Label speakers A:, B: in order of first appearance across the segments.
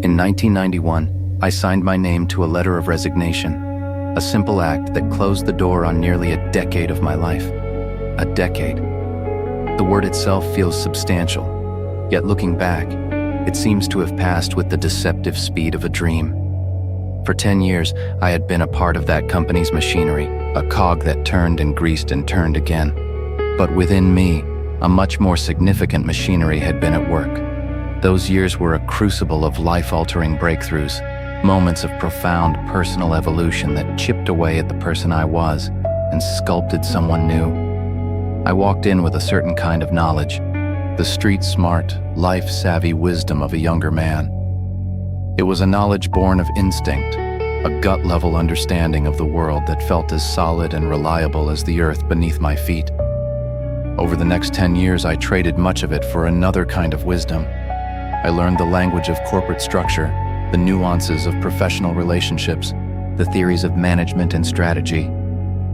A: In 1991, I signed my name to a letter of resignation, a simple act that closed the door on nearly a decade of my life. A decade. The word itself feels substantial, yet looking back, it seems to have passed with the deceptive speed of a dream. For 10 years, I had been a part of that company's machinery, a cog that turned and greased and turned again. But within me, a much more significant machinery had been at work. Those years were a crucible of life-altering breakthroughs, moments of profound personal evolution that chipped away at the person I was and sculpted someone new. I walked in with a certain kind of knowledge, the street-smart, life-savvy wisdom of a younger man. It was a knowledge born of instinct, a gut-level understanding of the world that felt as solid and reliable as the earth beneath my feet. Over the next 10 years, I traded much of it for another kind of wisdom. I learned the language of corporate structure, the nuances of professional relationships, the theories of management and strategy.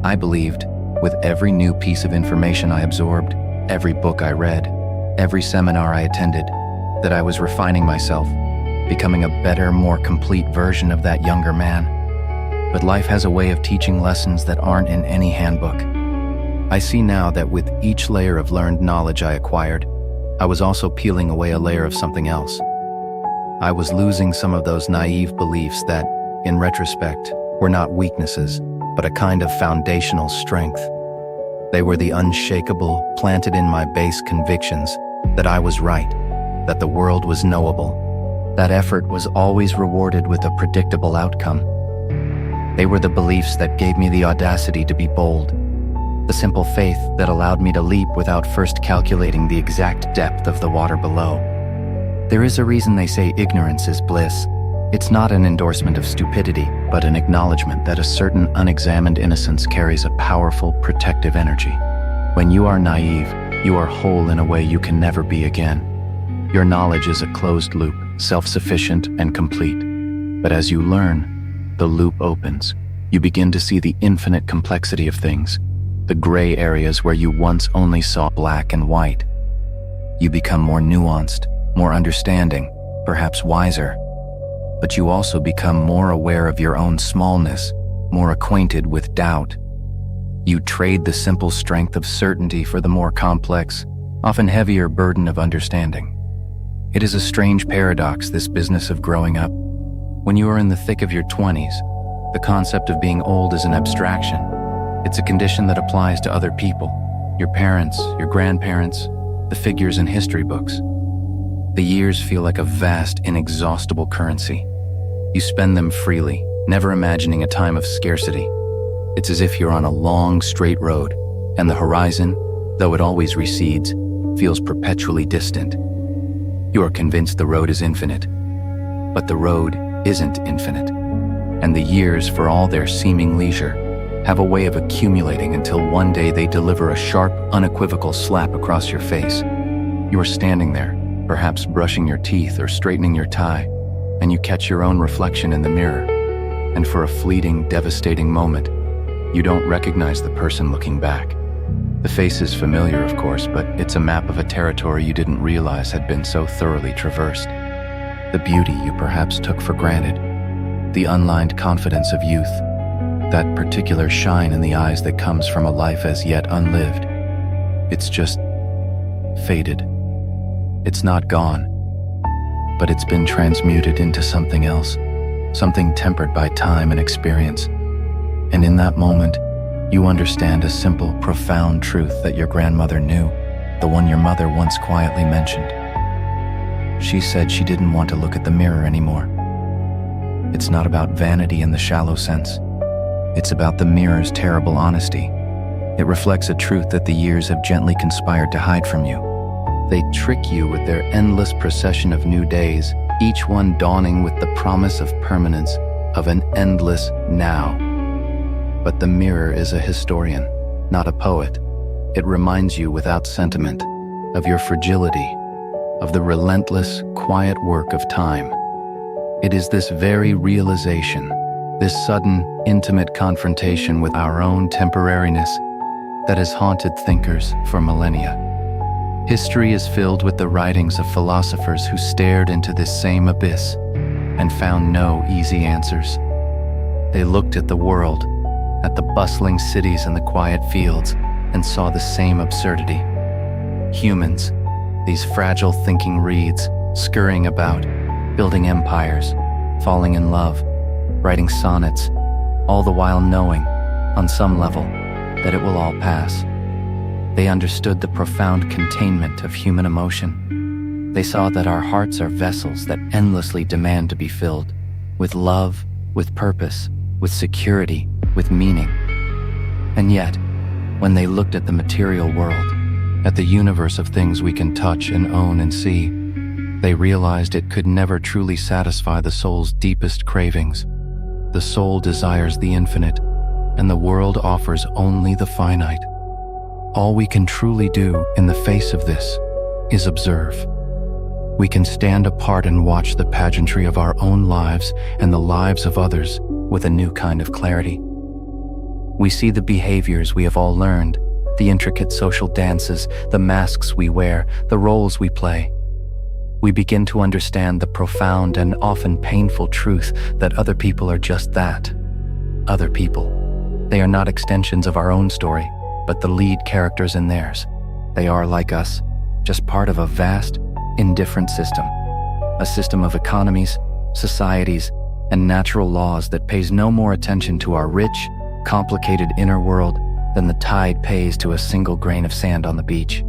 A: I believed, with every new piece of information I absorbed, every book I read, every seminar I attended, that I was refining myself, becoming a better, more complete version of that younger man. But life has a way of teaching lessons that aren't in any handbook. I see now that with each layer of learned knowledge I acquired, I was also peeling away a layer of something else. I was losing some of those naive beliefs that, in retrospect, were not weaknesses, but a kind of foundational strength. They were the unshakable, planted in my base convictions that I was right, that the world was knowable, that effort was always rewarded with a predictable outcome. They were the beliefs that gave me the audacity to be bold, the simple faith that allowed me to leap without first calculating the exact depth of the water below. There is a reason they say ignorance is bliss. It's not an endorsement of stupidity, but an acknowledgement that a certain unexamined innocence carries a powerful, protective energy. When you are naive, you are whole in a way you can never be again. Your knowledge is a closed loop, self-sufficient and complete. But as you learn, the loop opens. You begin to see the infinite complexity of things, the gray areas where you once only saw black and white. You become more nuanced, more understanding, perhaps wiser. But you also become more aware of your own smallness, more acquainted with doubt. You trade the simple strength of certainty for the more complex, often heavier burden of understanding. It is a strange paradox, this business of growing up. When you are in the thick of your 20s, the concept of being old is an abstraction. It's a condition that applies to other people, your parents, your grandparents, the figures in history books. The years feel like a vast, inexhaustible currency. You spend them freely, never imagining a time of scarcity. It's as if you're on a long, straight road, and the horizon, though it always recedes, feels perpetually distant. You are convinced the road is infinite, but the road isn't infinite. And the years, for all their seeming leisure, have a way of accumulating until one day they deliver a sharp, unequivocal slap across your face. You are standing there, perhaps brushing your teeth or straightening your tie, and you catch your own reflection in the mirror. And for a fleeting, devastating moment, you don't recognize the person looking back. The face is familiar, of course, but it's a map of a territory you didn't realize had been so thoroughly traversed. The beauty you perhaps took for granted, the unlined confidence of youth, that particular shine in the eyes that comes from a life as yet unlived. It's just faded. It's not gone, but it's been transmuted into something else, something tempered by time and experience. And in that moment, you understand a simple, profound truth that your grandmother knew, the one your mother once quietly mentioned. She said she didn't want to look at the mirror anymore. It's not about vanity in the shallow sense. It's about the mirror's terrible honesty. It reflects a truth that the years have gently conspired to hide from you. They trick you with their endless procession of new days, each one dawning with the promise of permanence, of an endless now. But the mirror is a historian, not a poet. It reminds you without sentiment of your fragility, of the relentless, quiet work of time. It is this very realization, this sudden, intimate confrontation with our own temporariness, that has haunted thinkers for millennia. History is filled with the writings of philosophers who stared into this same abyss, and found no easy answers. They looked at the world, at the bustling cities and the quiet fields, and saw the same absurdity. Humans, these fragile thinking reeds, scurrying about, building empires, falling in love, writing sonnets, all the while knowing, on some level, that it will all pass. They understood the profound containment of human emotion. They saw that our hearts are vessels that endlessly demand to be filled with love, with purpose, with security, with meaning. And yet, when they looked at the material world, at the universe of things we can touch and own and see, they realized it could never truly satisfy the soul's deepest cravings. The soul desires the infinite, and the world offers only the finite. All we can truly do in the face of this is observe. We can stand apart and watch the pageantry of our own lives and the lives of others with a new kind of clarity. We see the behaviors we have all learned, the intricate social dances, the masks we wear, the roles we play. We begin to understand the profound and often painful truth that other people are just that, other people. They are not extensions of our own story, but the lead characters in theirs. They are, like us, just part of a vast, indifferent system, a system of economies, societies, and natural laws that pays no more attention to our rich, complicated inner world than the tide pays to a single grain of sand on the beach.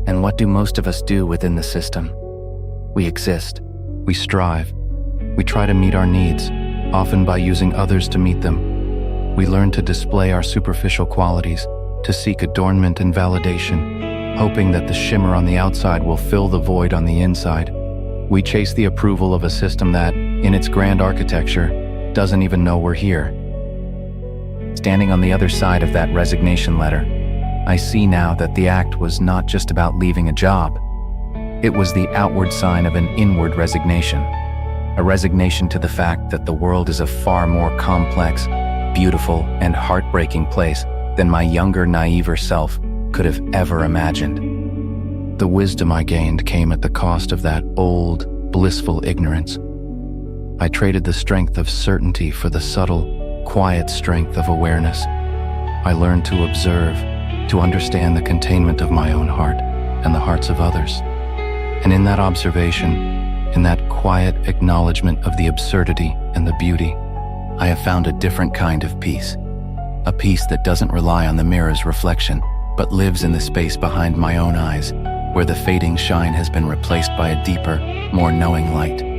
A: And what do most of us do within the system? We exist, we strive, we try to meet our needs, often by using others to meet them. We learn to display our superficial qualities, to seek adornment and validation, hoping that the shimmer on the outside will fill the void on the inside. We chase the approval of a system that, in its grand architecture, doesn't even know we're here. Standing on the other side of that resignation letter, I see now that the act was not just about leaving a job. It was the outward sign of an inward resignation, a resignation to the fact that the world is a far more complex, beautiful, and heartbreaking place than my younger, naiver self could have ever imagined. The wisdom I gained came at the cost of that old, blissful ignorance. I traded the strength of certainty for the subtle, quiet strength of awareness. I learned to observe, to understand the containment of my own heart and the hearts of others. And in that observation, in that quiet acknowledgement of the absurdity and the beauty, I have found a different kind of peace. A peace that doesn't rely on the mirror's reflection, but lives in the space behind my own eyes, where the fading shine has been replaced by a deeper, more knowing light.